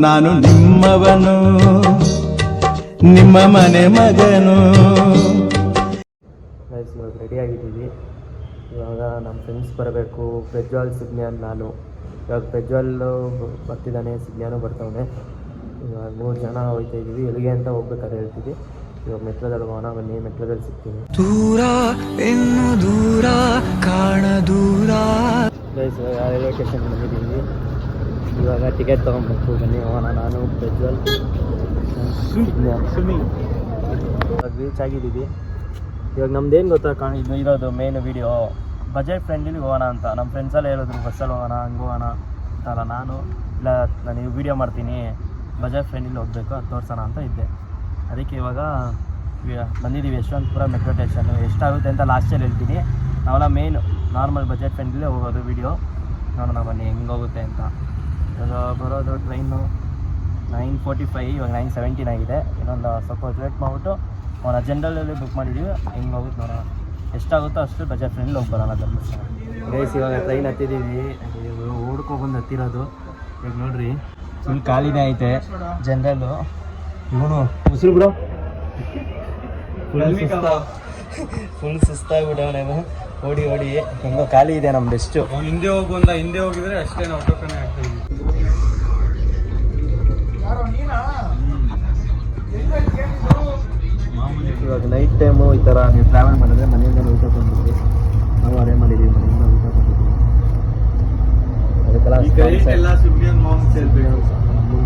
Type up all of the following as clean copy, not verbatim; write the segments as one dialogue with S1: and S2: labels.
S1: ನಾನು ನಿಮ್ಮವನು, ನಿಮ್ಮ ಮನೆ ಮಗನು.
S2: ಇವಾಗ ರೆಡಿ ಆಗಿದ್ದೀವಿ. ಇವಾಗ ನಮ್ಮ ಫ್ರೆಂಡ್ಸ್ ಬರಬೇಕು. ಪ್ರಜ್ವಲ್ ಸಿಗ್ನ್ಯಾನ್ ನಾನು. ಇವಾಗ ಪ್ರಜ್ವಲ್ಲು ಬರ್ತಿದ್ದಾನೆ, ಸಿಗ್ನ್ಯಾನು ಬರ್ತಾವನೆ. ಇವಾಗ 3 ಜನ ಹೋಗ್ತಾ ಇದ್ದೀವಿ. ಎಲ್ಲಿಗೆ ಅಂತ ಹೋಗ್ಬೇಕಾದ್ರೆ ಹೇಳ್ತೀವಿ. ಇವಾಗ ಮೆಟ್ರೋದಲ್ಲಿ ಹೋಗೋಣ, ಬನ್ನಿ ಮೆಟ್ರೋದಲ್ಲಿ ಸಿಗ್ತೀನಿ.
S1: ದೂರ ಇನ್ನು ದೂರ ಕಾಣ ದೂರ.
S2: ಗೈಸ್ ಇವಾಗ ರೈಲ್ವೆ ಸ್ಟೇಷನ್ ಬಂದಿದ್ದೀವಿ. ಇವಾಗ ಟಿಕೆಟ್ ತೊಗೊಬೇಕು, ಬನ್ನಿ ಹೋಗೋಣ. ನಾನು ಪ್ರಜ್ವಲ್ ಇವಾಗ ರೀಚ್ ಆಗಿದ್ದೀವಿ. ಇವಾಗ ನಮ್ದೇನು ಗೊತ್ತಾ ಇದು ಇರೋದು ಮೇನ್ ವೀಡಿಯೋ ಬಜೆಟ್ ಫ್ರೆಂಡ್ಲಿ ಹೋಗೋಣ ಅಂತ. ನಮ್ಮ ಫ್ರೆಂಡ್ಸೆಲ್ಲ ಹೇಳಿದ್ರು ಬಸ್ಸಲ್ಲಿ ಹೋಗೋಣ, ಹಂಗೆ ಹೋಗೋಣ ಅಂತಲ್ಲ. ನಾನು ನಾನು ವೀಡಿಯೋ ಮಾಡ್ತೀನಿ, ಬಜೆಟ್ ಫ್ರೆಂಡ್ಲಿ ಹೋಗಬೇಕು, ಅದು ತೋರಿಸೋಣ ಅಂತ ಇದ್ದೆ. ಅದಕ್ಕೆ ಇವಾಗ ಬಂದಿದ್ದೀವಿ ಯಶವಂತಪುರ ಮೆಟ್ರೋ ಸ್ಟೇಷನ್. ಎಷ್ಟಾಗುತ್ತೆ ಅಂತ ಲಾಸ್ಟಲ್ಲಿ ಹೇಳ್ತೀನಿ. ನಾವೆಲ್ಲ ಮೇನ್ ನಾರ್ಮಲ್ ಬಜೆಟ್ ಫ್ರೆಂಡ್ಲೇ ಹೋಗೋದು ವೀಡಿಯೋ. ನೋಡೋಣ ಬನ್ನಿ ಹೆಂಗೆ ಹೋಗುತ್ತೆ ಅಂತ. ಇವಾಗ ಬರೋದು ಟ್ರೈನು 9:45, ಇವಾಗ 9:17 ಆಗಿದೆ. ಇನ್ನೊಂದು ಸ್ವಲ್ಪ ಲೇಟ್ ಮಾಡಿಬಿಟ್ಟು ಅವನ ಜನರಲಲ್ಲಿ ಬುಕ್ ಮಾಡಿದ್ದೀವಿ. ಹೆಂಗೆ ಹೋಗುತ್ತೆ ನೋಡೋಣ. ಎಷ್ಟಾಗುತ್ತೋ ಅಷ್ಟು ಬಜೆಟ್ ಫ್ರೆಂಡ್ಲಿ ಹೋಗಿ ಬರೋಣ ಧರ್ಮಸ್ಥಳ. ಗೈಸ್ ಇವಾಗ ಟ್ರೈನ್ ಹತ್ತಿದ್ದೀವಿ. ಓಡ್ಕೊಬಂದು ಹತ್ತಿರೋದು. ಇವಾಗ ನೋಡ್ರಿ ಫುಲ್ ಖಾಲಿನೇ ಐತೆ ಜನರಲ್ಲು. ಇವನು ಉಸಿರು ಬಿಡು, ಫುಲ್ ಸುಸ್ತಾಗ್ಬಿಟ್ಟವನೇ. ಓಡಿ ಹೆಂಗೋ ಖಾಲಿ ಇದೆ ನಮ್ಮ ಬೆಸ್ಟು.
S3: ಹಿಂದೆ ಹೋಗಿದ್ರೆ ಅಷ್ಟೇ ನಾವು ಟೋಕನ್ ಆಗ್ತಾ ಇದ್ವಿ.
S2: ಇವಾಗ ನೈಟ್ ಟೈಮು ಈ ಥರ ನೀವು ಟ್ರಾವೆಲ್ ಮಾಡಿದ್ರೆ ಮನೆಯಿಂದ ಊಟ ಬಂದಿದ್ವಿ. ನಾವು ಅದೇ ಮಾಡಿದ್ದೀವಿ, ಮನೆಯಿಂದ ಊಟ ಬಂದಿದ್ವಿ. ಅದಕ್ಕೆಲ್ಲ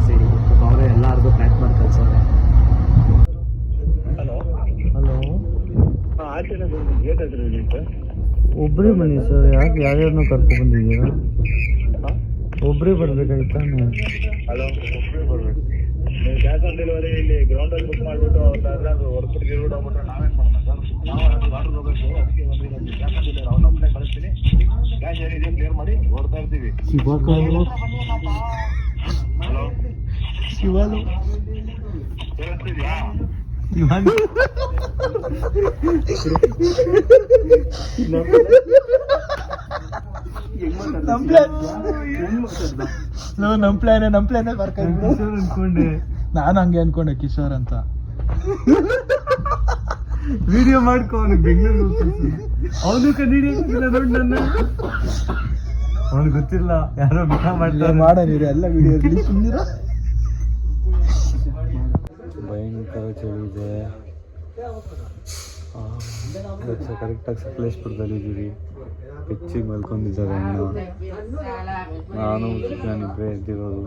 S2: ಸೇರಿ ಅವರೇ ಎಲ್ಲರಿಗೂ ಪ್ಯಾಕ್ ಮಾಡಿ ಕಳ್ಸೋರೆ. ಹಲೋ ಒಬ್ಬರೇ ಬನ್ನಿ ಸರ್. ಯಾಕೆ ಯಾರ್ಯಾರನ್ನೂ ಕರ್ಕೊಂಡ್ಬಂದಿದ್ದೀರಾ? ಒಬ್ಬರೇ ಬರ್ಬೇಕಾಯ್ತಾ?
S4: ಹಲೋ, ಒಬ್ಬರೇ ಬರ್ಬೇಕು. ನೀವು ಕ್ಯಾಶ್ ಆನ್ ಡೆಲಿವರಿ ಇಲ್ಲಿ ಗ್ರೌಂಡಲ್ಲಿ ಬುಕ್ ಮಾಡಿಬಿಟ್ಟು ಅವ್ರನ್ನ ಹೊರಬಿಟ್ಟು ಗಿರ್ಬಿಟ್ಟು ಹೋಗ್ಬಿಟ್ರೆ ನಾವೇನು ಮಾಡೋಣ ಸರ್? ನಾವು ವಾಟರ್ ಹೋಗಬೇಕು. ಅದಕ್ಕೆ ಬಂದಿದ್ದೀವಿ. ಕ್ಯಾಶ್ ಆನ್ ಡೆಲಿವರಿ ಅವ್ರ ನಮ್ಮನೆ ಕಳಿಸ್ತೀನಿ. ಕ್ಯಾಶ್ ಏನಿದೆ ಕ್ಲಿಯರ್ ಮಾಡಿ ಹೊರಡ್ತಾ ಇರ್ತೀವಿ. ಹಲೋ
S2: ಶಿವಾಲು
S4: ಕೇಳಿಸ್ತಿದ್ಯಾ?
S2: ನಮ್ಮ ಪ್ಲಾನೇ ಬರ್ಕೊಂಡು ಅನ್ಕೊಂಡೆ. ನಾನು ಹಂಗೆ ಅನ್ಕೊಂಡೆ ಕಿಶೋರ್ ಅಂತ. ವಿಡಿಯೋ ಮಾಡ್ಕೊ, ಅವನಿಗೆ ಬೆಂಗಳೂರು ಅವನು ಕಂಡಿಡಿಯಿಲ್ಲ ನೋಡಿ ನನ್ನ. ಅವನಿಗೆ ಗೊತ್ತಿಲ್ಲ ಯಾರೋ ಮಾಡೋದಿರಿ ಎಲ್ಲ ವಿಡಿಯೋ. ಭಯಂಕರ ಚಳಿ ಇದೆ. ಕರೆಕ್ಟಾಗಿ ಸಕಲೇಶ್ಪುರದಲ್ಲಿದ್ದೀವಿ. ಹೆಚ್ಚಿಗೆ ಮಲ್ಕೊಂಡಿದ್ದಾರೆ ಅಣ್ಣ. ನಾನು ನಾನಿಬ್ಬರೇ ಎದ್ದಿರೋದು.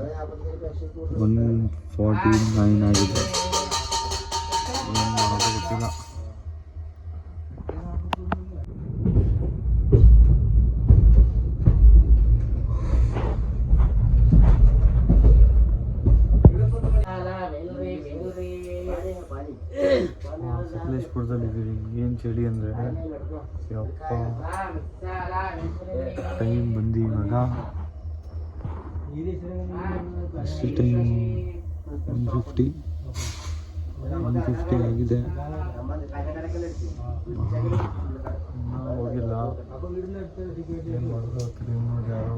S2: 1:49 ಆಗಿದೆ. ಏನು ಮಾಡೋದು ಗೊತ್ತಿಲ್ಲ. ಸಕಲೇಶ್ಪುರದಲ್ಲಿದ್ದೀವಿ. ಏನು ಚಳಿ ಅಂದರೆ ಯಪ್ಪ. ಟೈಮ್ ಬಂದು ಇವಾಗ ಅಷ್ಟು ಟೈಮು 1:50 ಆಗಿದೆ. ಹೋಗಿಲ್ಲ. ಏನು ಮಾಡೋದು ಆಗ್ತದೆ ನೋಡಿ. ಯಾರೋ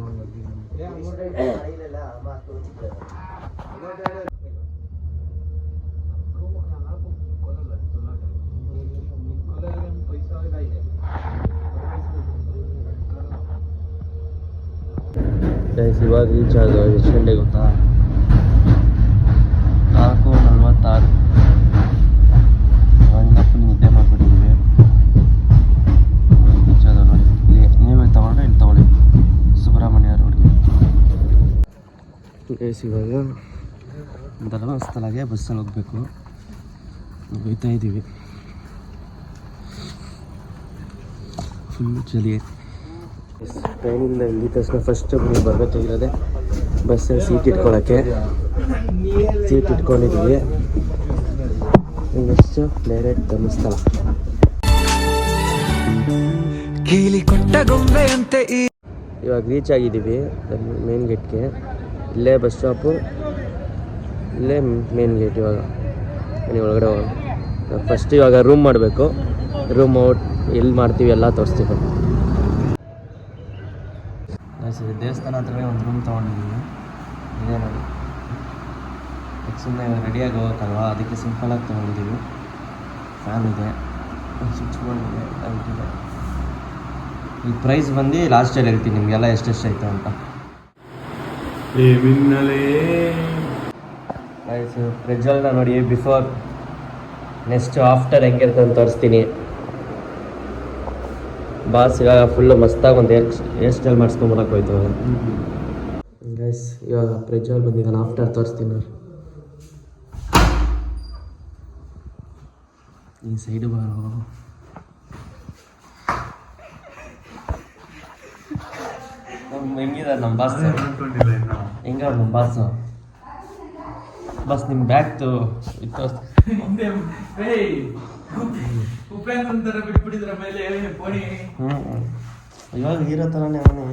S2: ಇವಾಗ ರೀಚ್ ಆಗೋದು ಎಷ್ಟು ಗಂಟೆ ಗೊತ್ತಾ? 4:46. ಇವಾಗಿಂದ ಫುಲ್ ನಿದ್ದೆ ಮಾಡಿಬಿಟ್ಟಿದ್ದೀವಿ. ರೀಚ್ ಆದ ನೋಡಿ. ಇಲ್ಲಿ ನೀವೇ ತಗೊಂಡ್ರೆ ಇಲ್ಲಿ ತಗೊಳ್ಳಿ, ಸುಬ್ರಹ್ಮಣ್ಯ ರೋಡ್ಗೆ. ಇವಾಗ ಧರ್ಮಸ್ಥಳಗೆ ಬಸ್ಸಲ್ಲಿ ಹೋಗಬೇಕು. ಹೋಗ್ತಾ ಇದ್ದೀವಿ. ಫುಲ್ ಚಳಿ. ಟ್ರೈನಿಂದ ಇಲ್ಲಿ ತಕ್ಷಣ ಫಸ್ಟ್ ನೀವು ಬರಬೇಕಾಗಿರೋದೆ ಬಸ್ಸಲ್ಲಿ ಸೀಟ್ ಇಟ್ಕೊಳ್ಳೋಕ್ಕೆ. ಸೀಟ್ ಇಟ್ಕೊಂಡಿದ್ದೀವಿ. Next direct Dharmasthala. ಇವಾಗ ರೀಚ್ ಆಗಿದ್ದೀವಿ ಮೇನ್ ಗೇಟ್ಗೆ. ಇಲ್ಲೇ ಬಸ್ ಸ್ಟಾಪು, ಇಲ್ಲೇ ಮೇನ್ ಗೇಟ್. ಇವಾಗ ನೀವು ಒಳಗಡೆ ಹೋಗೋಣ. ಫಸ್ಟ್ ಇವಾಗ ರೂಮ್ ಮಾಡಬೇಕು. ರೂಮ್ ಔಟ್ ಎಲ್ಲಿ ಮಾಡ್ತೀವಿ ಎಲ್ಲ ತೋರಿಸ್ತೀವಿ. ದೇವಸ್ಥಾನ ಹತ್ರನೇ ಒಂದು ರೂಮ್ ತೊಗೊಂಡಿದ್ದೀವಿ. ಇದೇ ನೋಡಿ. ಸುಮ್ಮನೆ ರೆಡಿಯಾಗಿ ಹೋಗೋಕ್ಕಲ್ವಾ, ಅದಕ್ಕೆ ಸಿಂಪಲಾಗಿ ತೊಗೊಂಡಿದ್ದೀವಿ. ಫ್ಯಾನ್ ಇದೆ, ಸ್ವಿಚ್ ಬೋರ್ಡ್ ಇದೆ, ಲೈಟ್ ಇದೆ. ಈ ಪ್ರೈಸ್ ಬಂದು ಲಾಸ್ಟಲ್ಲಿ ಹೇಳ್ತೀನಿ ನಿಮಗೆಲ್ಲ ಎಷ್ಟೆಷ್ಟಾಯಿತು ಅಂತ. ಪ್ರೈಸು ಫ್ರಿಜ್ಜಲ್ನ ನೋಡಿ, ಬಿಫೋರ್ ನೆಕ್ಸ್ಟ್ ಆಫ್ಟರ್ ಹೆಂಗಿರುತ್ತೆ ಅಂತ ತೋರಿಸ್ತೀನಿ. ಬಾಸ್ ಇವಾಗ ಫುಲ್ಲು ಮಸ್ತಾಗಿ ಒಂದು ಹೇರ್ ಸ್ಟೈಲ್ ಮಾಡಿಸ್ಕೊಂಬರಕ್ಕೆ ಹೋಯ್ತು ಗೈಸ್. ಇವಾಗ ಫ್ರಿಜ್ಜಲ್ಲಿ ಬಂದಿದ್ದಾನೆ, ಆಫ್ಟರ್ ತೋರಿಸ್ತೀನಿ ನೋಡಿ. ಈ ಸೈಡು ಬರೋ ಹೆಂಗಿದ್ದಾರೆ ನಮ್ಮ ಬಾಸ್, ಹೆಂಗ ನಮ್ಮ ಬಾಸು. ಬಸ್ ನಿಮ್ಮ ಬ್ಯಾಗ್ತು ಇತ್ತು ಇವಾಗ ಹೀರೋ ಥರನೇ ಅವನೇ.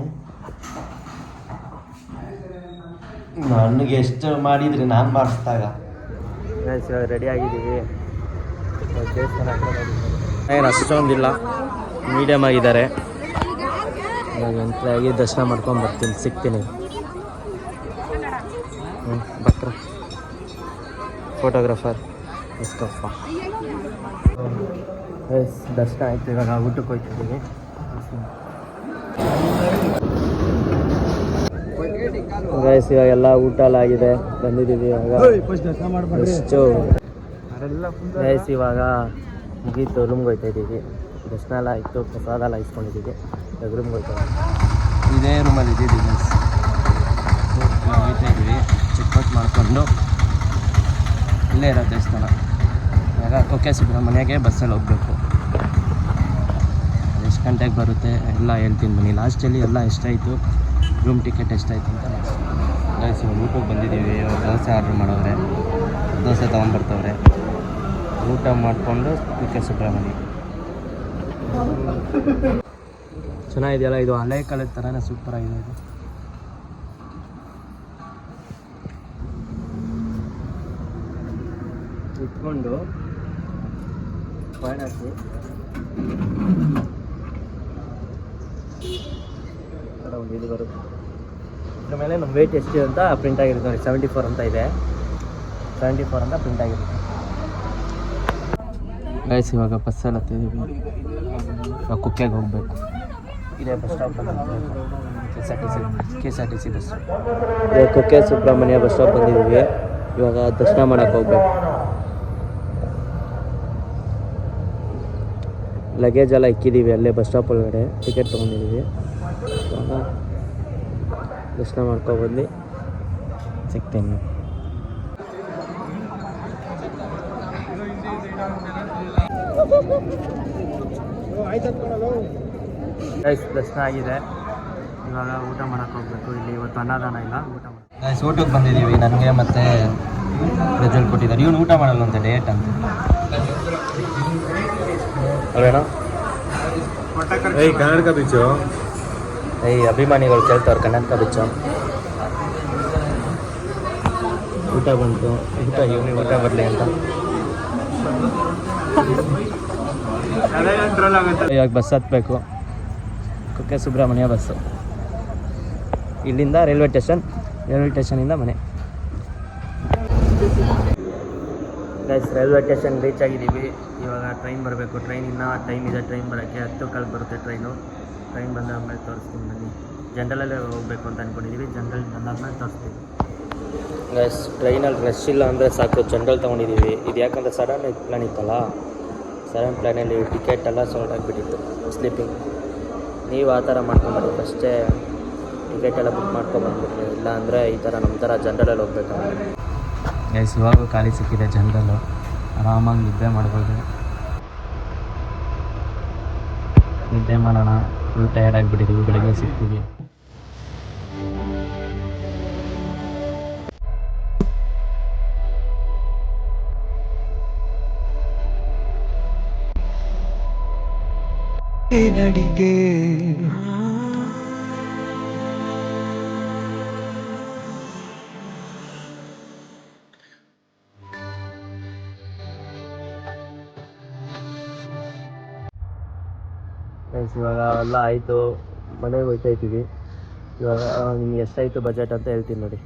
S2: ನನಗೆ ಎಷ್ಟು ಮಾಡಿದ್ರಿ ನಾನು ಮಾಡಿಸ್ದಾಗ. ಇವಾಗ ರೆಡಿ ಆಗಿದ್ದೀವಿ. ಏನು ಅಷ್ಟೊಂದಿಲ್ಲ, ಮೀಡಿಯಮ್ ಆಗಿದ್ದಾರೆ. ಇವಾಗ ಎಂಟ್ರಿ ಆಗಿ ದರ್ಶನ ಮಾಡ್ಕೊಂಡು ಬರ್ತೀನಿ, ಸಿಗ್ತೀನಿ. ಭಟ್ರು ಫೋಟೋಗ್ರಾಫರ್ ಮುಸ್ತಫ. ದರ್ಶನ ಆಯಿತು, ಇವಾಗ ಊಟಕ್ಕೆ ಹೋಗ್ತಿದ್ದೀವಿ. ಗೈಸ್ ಇವಾಗೆಲ್ಲ ಊಟ ಎಲ್ಲ ಆಗಿದೆ, ಬಂದಿದ್ದೀವಿ ಇವಾಗ. ಎಷ್ಟು ಗೈಸ್ ಇವಾಗ ಮುಗೀತು, ರೂಮ್ಗೆ ಹೋಗ್ತಾ ಇದ್ದೀವಿ. ದರ್ಶನ ಎಲ್ಲ ಆಯಿತು, ಪ್ರಸಾದ ಎಲ್ಲ ಇಸ್ಕೊಂಡಿದ್ದೀವಿ. ಇವಾಗ ರೂಮ್ಗೆ ಹೋಗ್ತಾ ಇದ್ದೀವಿ. ಇದೇ ರೂಮಲ್ಲಿ ಇದ್ದೀವಿ ಗೈಸ್. ಹೋಗ್ತಾ ಇದ್ದೀವಿ, ಚೆಕ್ಔಟ್ ಮಾಡಿಕೊಂಡು ಇಲ್ಲೇ ಇರೋ ದೇವಸ್ಥಾನ. ಇವಾಗ ಕುಕ್ಕೆ ಸುಬ್ರಹ್ಮಣ್ಯಗೆ ಬಸ್ಸಲ್ಲಿ ಹೋಗಬೇಕು. ಎಷ್ಟು ಗಂಟೆಗೆ ಬರುತ್ತೆ ಎಲ್ಲ ಹೇಳ್ತೀನಿ ಬನ್ನಿ. ಲಾಸ್ಟಲ್ಲಿ ಎಲ್ಲ ಎಷ್ಟಾಯಿತು, ರೂಮ್ ಟಿಕೆಟ್ ಎಷ್ಟಾಯಿತು ಅಂತ ಗೈಸ್. ಇವಾಗ ಊಟಕ್ಕೆ ಬಂದಿದ್ದೀವಿ. ಇವಾಗ ದೋಸೆ ಆರ್ಡ್ರ್ ಮಾಡವ್ರೆ, ದೋಸೆ ತೊಗೊಂಬರ್ತವ್ರೆ. ಊಟ ಮಾಡಿಕೊಂಡು ಕುಕ್ಕೆ ಸುಬ್ರಹ್ಮಣ್ಯ. ಚೆನ್ನಾಗಿದೆಯಲ್ಲ, ಇದು ಹಳೆ ಕಾಲದ ಥರನೇ ಸೂಪರಾಗಿದೆ ಇದು. ಇಟ್ಕೊಂಡು ಕಾಯಿನ್ ಹಾಕಿ ಒಂದು ಇದು ಬರುತ್ತೆ. ಇದ್ರ ಮೇಲೆ ನಮ್ಮ ವೆಯ್ಟ್ ಎಷ್ಟಿದೆ ಅಂತ ಪ್ರಿಂಟ್ ಆಗಿರುತ್ತೆ ನೋಡಿ. 74 ಅಂತ ಇದೆ, 74 ಅಂತ ಪ್ರಿಂಟ್ ಆಗಿರುತ್ತೆ ಗೈಸ್. ಇವಾಗ ಬಸ್ಸಲ್ಲಿ ಹತ್ತಿದ್ದೀವಿ, ಇವಾಗ ಕುಕ್ಕೆಗೆ ಹೋಗಬೇಕು. ಇದೇ bus stop K S R T C bus. ಇವಾಗ ಕುಕ್ಕೆ ಸುಬ್ರಹ್ಮಣ್ಯ ಬಸ್ ಸ್ಟಾಪ್ ಬಂದಿದ್ದೀವಿ. ಇವಾಗ ದರ್ಶನ ಮಾಡೋಕ್ಕೆ ಹೋಗ್ಬೇಕು. ಲಗೇಜ್ ಎಲ್ಲ ಇಕ್ಕಿದ್ದೀವಿ ಅಲ್ಲೇ ಬಸ್ ಸ್ಟಾಪ್ ಒಳಗಡೆ. ಟಿಕೆಟ್ ತೊಗೊಂಡಿದ್ದೀವಿ. ಇವಾಗ ದರ್ಶನ ಮಾಡ್ಕೊಬಂದು ಸಿಗ್ತೀನಿ. ದರ್ಶನ ಆಗಿದೆ, ಇವಾಗ ಊಟ ಮಾಡೋಕ್ಕೆ ಹೋಗ್ಬೇಕು. ಇಲ್ಲಿ ಇವತ್ತು ಅನ್ನದಾನ ಇಲ್ಲ, ಊಟ ಮಾಡಿ ಊಟಕ್ಕೆ ಬಂದಿದ್ದೀವಿ. ನನಗೆ ಮತ್ತೆ ರಿಸಲ್ಟ್ ಕೊಟ್ಟಿದ್ದಾರೆ. ಇವನು ಊಟ ಮಾಡಲ್ಲ ಅಂತ ಡೇಟ್ ಅಂತ ಅಲ್ವೇನೋ.
S3: ಕರ್ನಾಟಕ ಬೀಚು
S2: ಅಭಿಮಾನಿಗಳು ಕೇಳ್ತವ್ರು ಕರ್ನಾಟಕ ಬೀಚು. ಊಟ ಬಂತು, ಇವನಿಗೆ ಊಟ ಬರಲಿ ಅಂತ. ಇವಾಗ ಬಸ್ ಹತ್ತಬೇಕು, ಕುಕ್ಕೆ ಸುಬ್ರಹ್ಮಣ್ಯ ಬಸ್ಸು. ಇಲ್ಲಿಂದ ರೈಲ್ವೆ ಸ್ಟೇಷನಿಂದ ಮನೆ. ಗೈಸ್ ರೈಲ್ವೆ ಸ್ಟೇಷನ್ ರೀಚ್ ಆಗಿದ್ದೀವಿ. ಇವಾಗ ಟ್ರೈನ್ ಬರಬೇಕು. ಟ್ರೈನ್ ಇನ್ನೂ ಟೈಮ್ ಇದೆ, ಟ್ರೈನ್ ಬರೋಕ್ಕೆ 10 ಬರುತ್ತೆ ಟ್ರೈನು. ಟ್ರೈನ್ ಬಂದಾದ್ಮೇಲೆ ತೋರಿಸ್ತೀನಿ ಬನ್ನಿ. ಜನರಲ್ಲೇ ಹೋಗಬೇಕು ಅಂತ ಅಂದ್ಕೊಂಡಿದ್ದೀವಿ. ಜನರಲ್ ಬಂದಾದ್ಮೇಲೆ ತೋರಿಸ್ತೀವಿ. ಗೈಸ್ ಟ್ರೈನಲ್ಲಿ ರಶ್ ಇಲ್ಲ ಅಂದರೆ ಸಾಕು, ಜನರಲ್ ತೊಗೊಂಡಿದ್ದೀವಿ. ಇದು ಯಾಕಂದರೆ ಸಡನ್ ಪ್ಲ್ಯಾನ್ ಇತ್ತಲ್ಲ, ಸಡನ್ ಪ್ಲ್ಯಾನಲ್ಲಿ ಟಿಕೆಟ್ ಎಲ್ಲ ಸೋಲ್ಡ್ ಆಗಿಬಿಟ್ಟಿತ್ತು ಸ್ಲೀಪಿಂಗ್. ನೀವು ಆ ಥರ ಮಾಡ್ಕೊಂಬರ್ರಿ, ಫಸ್ಟೇ ಟಿಕೆಟ್ ಎಲ್ಲ ಬುಕ್ ಮಾಡ್ಕೊಂಬಂದ್ಬಿಟ್ರಿ. ಇಲ್ಲ ಅಂದರೆ ಈ ಥರ ನಮ್ಮ ಥರ ಜನರಲ್ಲಲ್ಲಿ ಹೋಗ್ಬೇಕು. ಗೈಸ್ ಇವಾಗೂ ಖಾಲಿ ಸಿಕ್ಕಿದೆ ಜನರಲ್ಲು, ಆರಾಮಾಗಿ ನಿದ್ದೆ ಮಾಡ್ಬೋದು. ನಿದ್ದೆ ಮಾಡೋಣ, ಫುಲ್ ಟಯರ್ಡ್ ಆಗಿಬಿಟ್ಟಿದ್ದೀವಿ. ಬೆಳಗ್ಗೆ ಸಿಗ್ತೀವಿ.
S1: ನಡಿಗೆ
S2: ಇವಾಗ ಎಲ್ಲ ಆಯಿತು, ಮನೆಗೆ ಹೋಗ್ತಾ ಇದ್ದೀವಿ. ಇವಾಗ ನಿಮ್ಗೆ ಎಷ್ಟಾಯಿತು ಬಜೆಟ್ ಅಂತ ಹೇಳ್ತೀನಿ ನೋಡಿ.